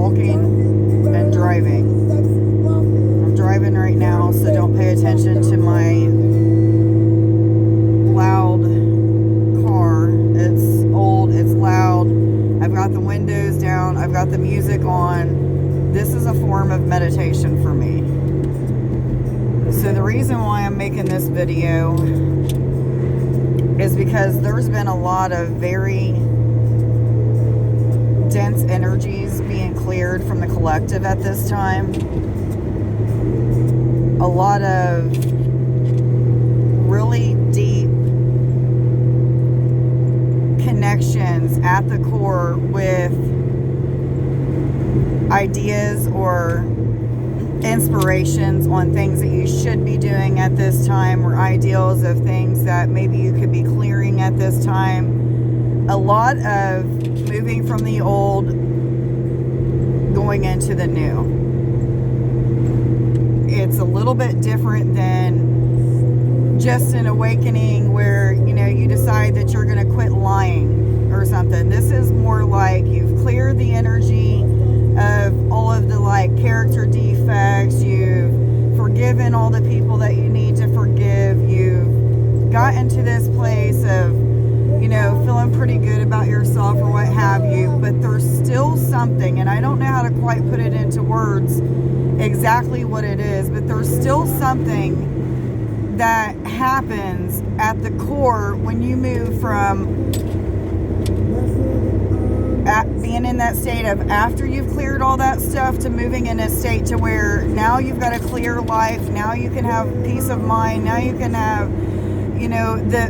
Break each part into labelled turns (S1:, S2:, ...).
S1: walking and driving. I'm driving right now, so don't pay attention to my loud car. It's old, it's loud. I've got the windows down, I've got the music on. This is a form of meditation for me. So the reason why I'm making this video is because there's been a lot of very dense energies being cleared from the collective at this time. A lot of really deep connections at the core with ideas or inspirations on things that you should be doing at this time, or ideals of things that maybe you could be clearing at this time. A lot of moving from the old, going into the new. It's a little bit different than just an awakening where, you decide that you're going to quit lying or something. This is more like you've cleared the energy of all of the character defects. You've forgiven all the people that you need to forgive. You've gotten to this place of feeling pretty good about yourself or what have you, but there's still something, and I don't know how to quite put it into words exactly what it is, but there's still something that happens at the core when you move from being in that state of after you've cleared all that stuff to moving in a state to where now you've got a clear life, now you can have peace of mind, now you can have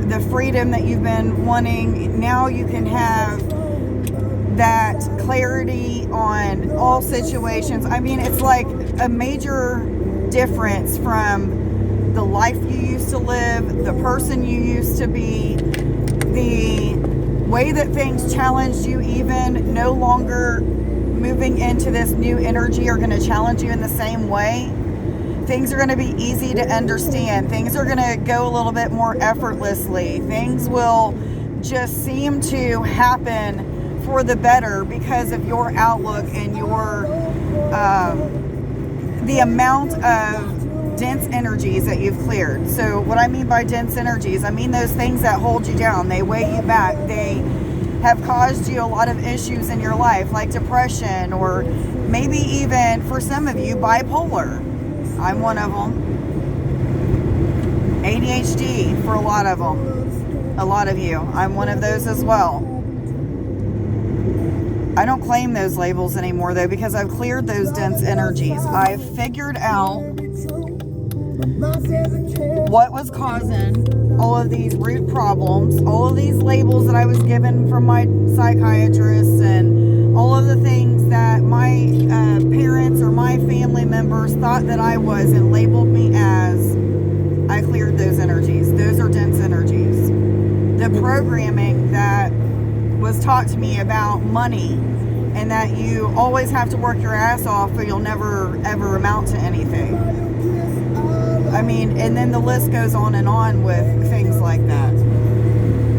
S1: the freedom that you've been wanting. Now you can have that clarity on all situations. I mean, it's like a major difference from the life you used to live, the person you used to be, the way that things challenged you, even no longer moving into this new energy are going to challenge you in the same way. Things are going to be easy to understand. Things are going to go a little bit more effortlessly. Things will just seem to happen for the better because of your outlook and your the amount of dense energies that you've cleared. So what I mean by dense energies, I mean those things that hold you down. They weigh you back. They have caused you a lot of issues in your life, like depression, or maybe even for some of you, bipolar. I'm one of them. ADHD for a lot of them. A lot of you. I'm one of those as well. I don't claim those labels anymore though, because I've cleared those dense energies. I've figured out what was causing all of these root problems, all of these labels that I was given from my psychiatrist, and all of the things that my parents or my family members thought that I was and labeled me as. I cleared those energies. Those are dense energies. The programming that was taught to me about money, and that you always have to work your ass off or you'll never ever amount to anything. I mean, and then the list goes on and on with things like that.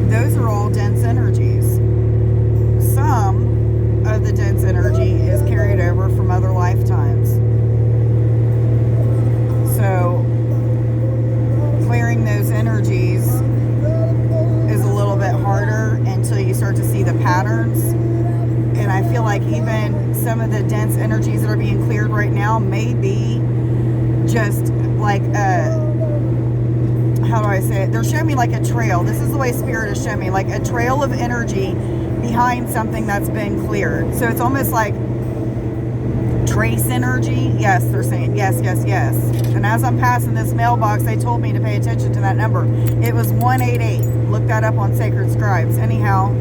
S1: Those are all dense energies. Some of the dense energy is carried over from other lifetimes. So clearing those energies is a little bit harder until you start to see the patterns. And I feel like even some of the dense energies that are being cleared right now may be just like how do I say it? They're showing me like a trail. This is the way Spirit is showing me, like a trail of energy behind something that's been cleared. So it's almost like trace energy. Yes, they're saying yes, yes, yes. And as I'm passing this mailbox, they told me to pay attention to that number. It was 188. Look that up on Sacred Scribes. Anyhow,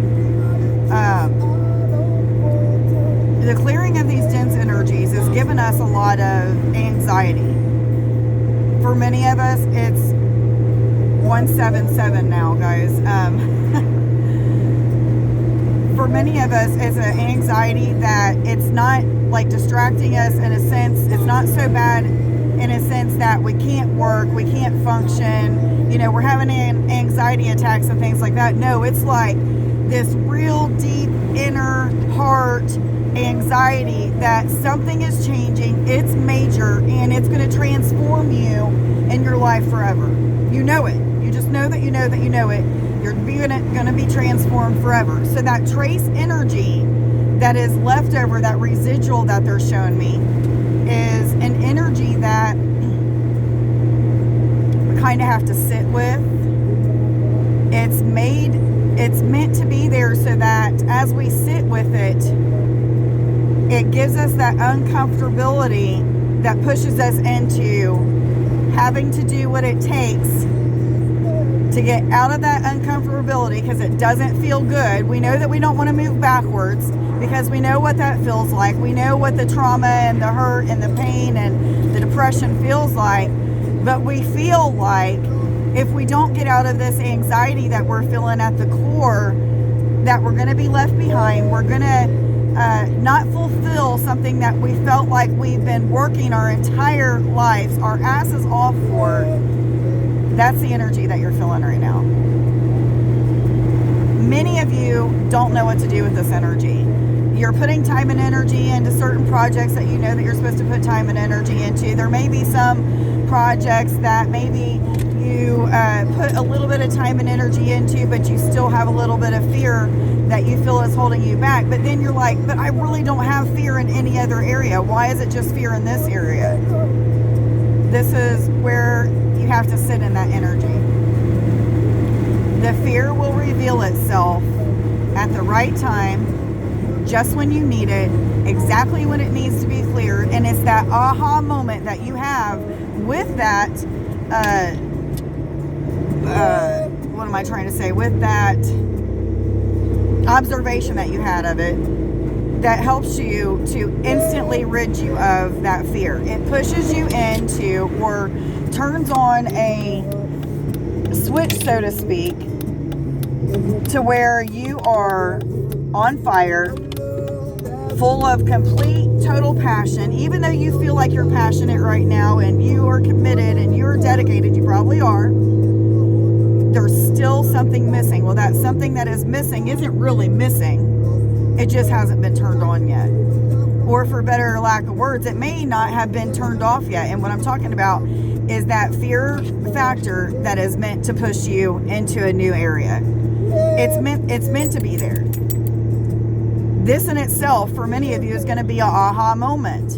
S1: the clearing of these dense energies has given us a lot of anxiety. For many of us, it's 177 now, guys. For many of us, it's an anxiety that it's not like distracting us in a sense. It's not so bad in a sense that we can't work, we can't function, we're having anxiety attacks and things like that. No, it's like this real deep inner heart anxiety that something is changing, it's major, and it's going to transform you in your life forever. You know it. You just know that you know that you know it. You're going to be transformed forever. So that trace energy that is left over, that residual that they're showing me, is an energy that we kind of have to sit with. It's meant to be there so that as we sit with it, it gives us that uncomfortability that pushes us into having to do what it takes to get out of that uncomfortability, because it doesn't feel good. We know that we don't want to move backwards because we know what that feels like. We know what the trauma and the hurt and the pain and the depression feels like. But we feel like if we don't get out of this anxiety that we're feeling at the core, that we're going to be left behind. We're going to not fulfill something that we felt like we've been working our entire lives, our asses off for. That's the energy that you're feeling right now. Many of you don't know what to do with this energy. You're putting time and energy into certain projects that you know that you're supposed to put time and energy into. There may be some projects that maybe you put a little bit of time and energy into, but you still have a little bit of fear that you feel is holding you back. But then you're like, but I really don't have fear in any other area. Why is it just fear in this area? This is where you have to sit in that energy. The fear will reveal itself at the right time, just when you need it, exactly when it needs to be cleared. And it's that aha moment that you have with that, what am I trying to say? With that observation that you had of it, that helps you to instantly rid you of that fear. It pushes you into, or turns on a switch, so to speak, to where you are on fire, full of complete, total passion. Even though you feel like you're passionate right now and you are committed and you're dedicated, you probably are, there's still something missing. Well, that something that is missing isn't really missing. It just hasn't been turned on yet. Or for better lack of words, it may not have been turned off yet. And what I'm talking about is that fear factor that is meant to push you into a new area. It's meant to be there. This in itself, for many of you, is going to be an aha moment.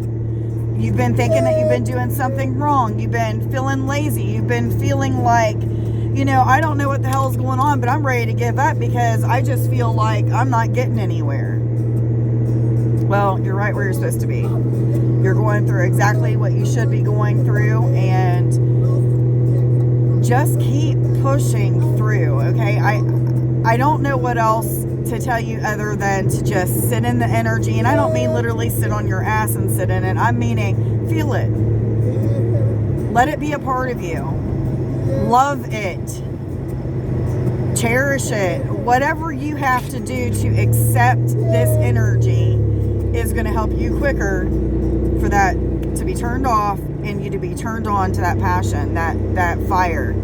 S1: You've been thinking that you've been doing something wrong. You've been feeling lazy. You've been feeling like, I don't know what the hell is going on, but I'm ready to give up because I just feel like I'm not getting anywhere. Well, you're right where you're supposed to be. You're going through exactly what you should be going through, and just keep pushing through, okay? I don't know what else to tell you other than to just sit in the energy. And I don't mean literally sit on your ass and sit in it. I'm meaning feel it. Let it be a part of you. Love it. Cherish it. Whatever you have to do to accept this energy is going to help you quicker for that to be turned off and you to be turned on to that passion, that fire.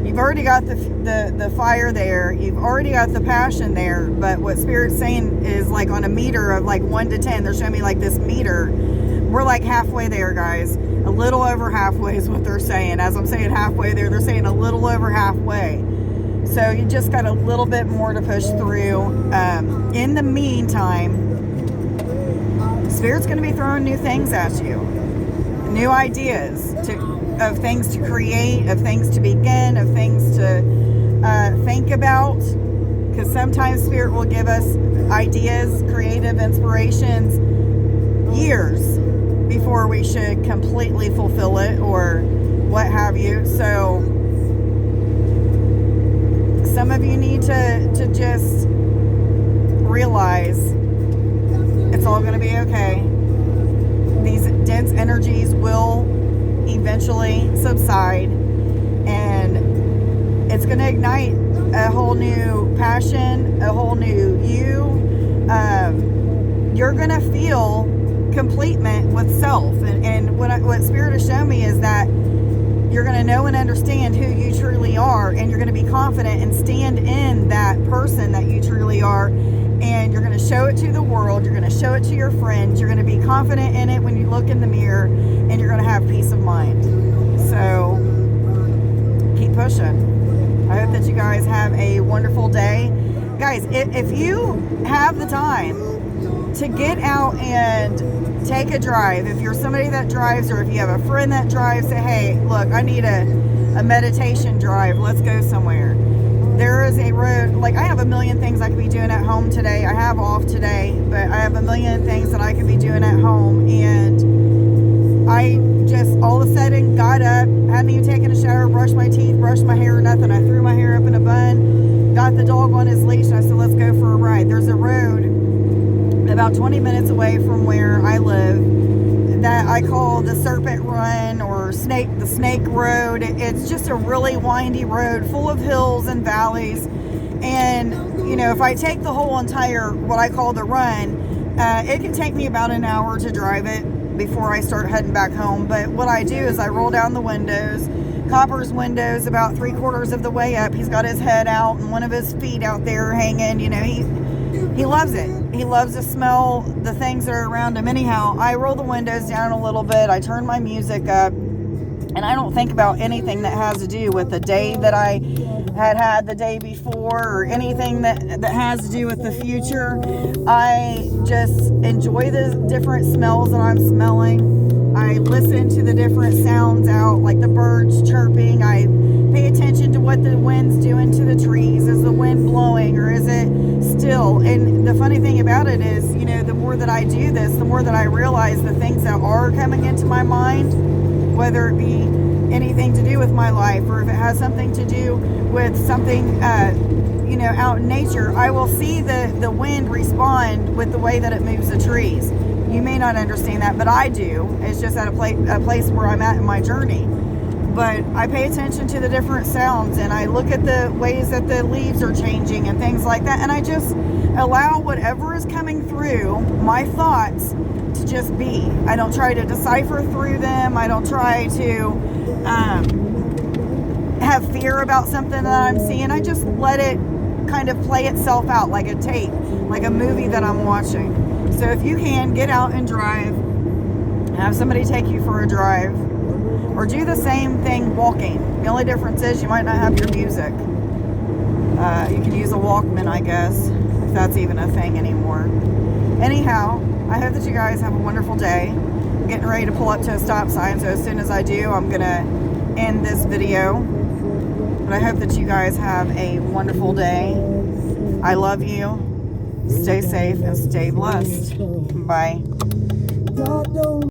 S1: You've already got the fire there. You've already got the passion there. But what Spirit's saying is like on a meter of like 1 to 10. They're showing me like this meter. We're like halfway there, guys. A little over halfway is what they're saying. As I'm saying halfway there, they're saying a little over halfway. So you just got a little bit more to push through. In the meantime, Spirit's going to be throwing new things at you. New ideas of things to create, of things to begin, of things to think about. Because sometimes Spirit will give us ideas, creative inspirations, years before we should completely fulfill it or what have you. So some of you need to just realize it's all going to be okay. These dense energies will eventually subside, and it's going to ignite a whole new passion, a whole new you. You're going to feel completement with self, and what Spirit has shown me is that you're going to know and understand who you truly are, and you're going to be confident and stand in that person that you truly are, and you're going to show it to the world. You're going to show it to your friends. You're going to be confident in it when you look in the mirror, and you're going to have peace of mind. So keep pushing. I hope that you guys have a wonderful day. Guys, if you have the time to get out and take a drive, if you're somebody that drives, or if you have a friend that drives, say, hey, look, I need a meditation drive. Let's go somewhere. There is a road, like I have a million things I could be doing at home today. I have off today, but I have a million things that I could be doing at home. And I just all of a sudden got up, hadn't even taken a shower, brushed my teeth, brushed my hair, nothing. I threw my hair up in a bun, got the dog on his leash, and I said, let's go for a ride. There's a road about 20 minutes away from where I live that I call the Serpent Run, or the Snake Road. It's just a really windy road full of hills and valleys. And, you know, if I take the whole entire, what I call the run, it can take me about an hour to drive it before I start heading back home. But what I do is I roll down the windows. Copper's windows about 3/4 of the way up. He's got his head out and one of his feet out there hanging. You know, he loves it. He loves to smell the things that are around him. Anyhow, I roll the windows down a little bit. I turn my music up, and I don't think about anything that has to do with the day that I had the day before, or anything that has to do with the future. I just enjoy the different smells that I'm smelling. I listen to the different sounds out, like the birds chirping. I pay attention to what the wind's doing to the trees. Is the wind blowing, or is it still? And the funny thing about it is, you know, the more that I do this, the more that I realize the things that are coming into my mind, whether it be anything to do with my life, or if it has something to do with something, you know, out in nature, I will see the wind respond with the way that it moves the trees. You may not understand that, but I do. It's just at a place where I'm at in my journey. But I pay attention to the different sounds, and I look at the ways that the leaves are changing and things like that, and I just allow whatever is coming through my thoughts to just be. I don't try to decipher through them. I don't try to have fear about something that I'm seeing. I just let it kind of play itself out like a tape, like a movie that I'm watching. So if you can, get out and drive, have somebody take you for a drive, or do the same thing walking. The only difference is you might not have your music. You can use a Walkman, I guess, if that's even a thing anymore. Anyhow, I hope that you guys have a wonderful day. I'm getting ready to pull up to a stop sign, so as soon as I do, I'm going to end this video. But I hope that you guys have a wonderful day. I love you. Stay safe and stay blessed. Bye.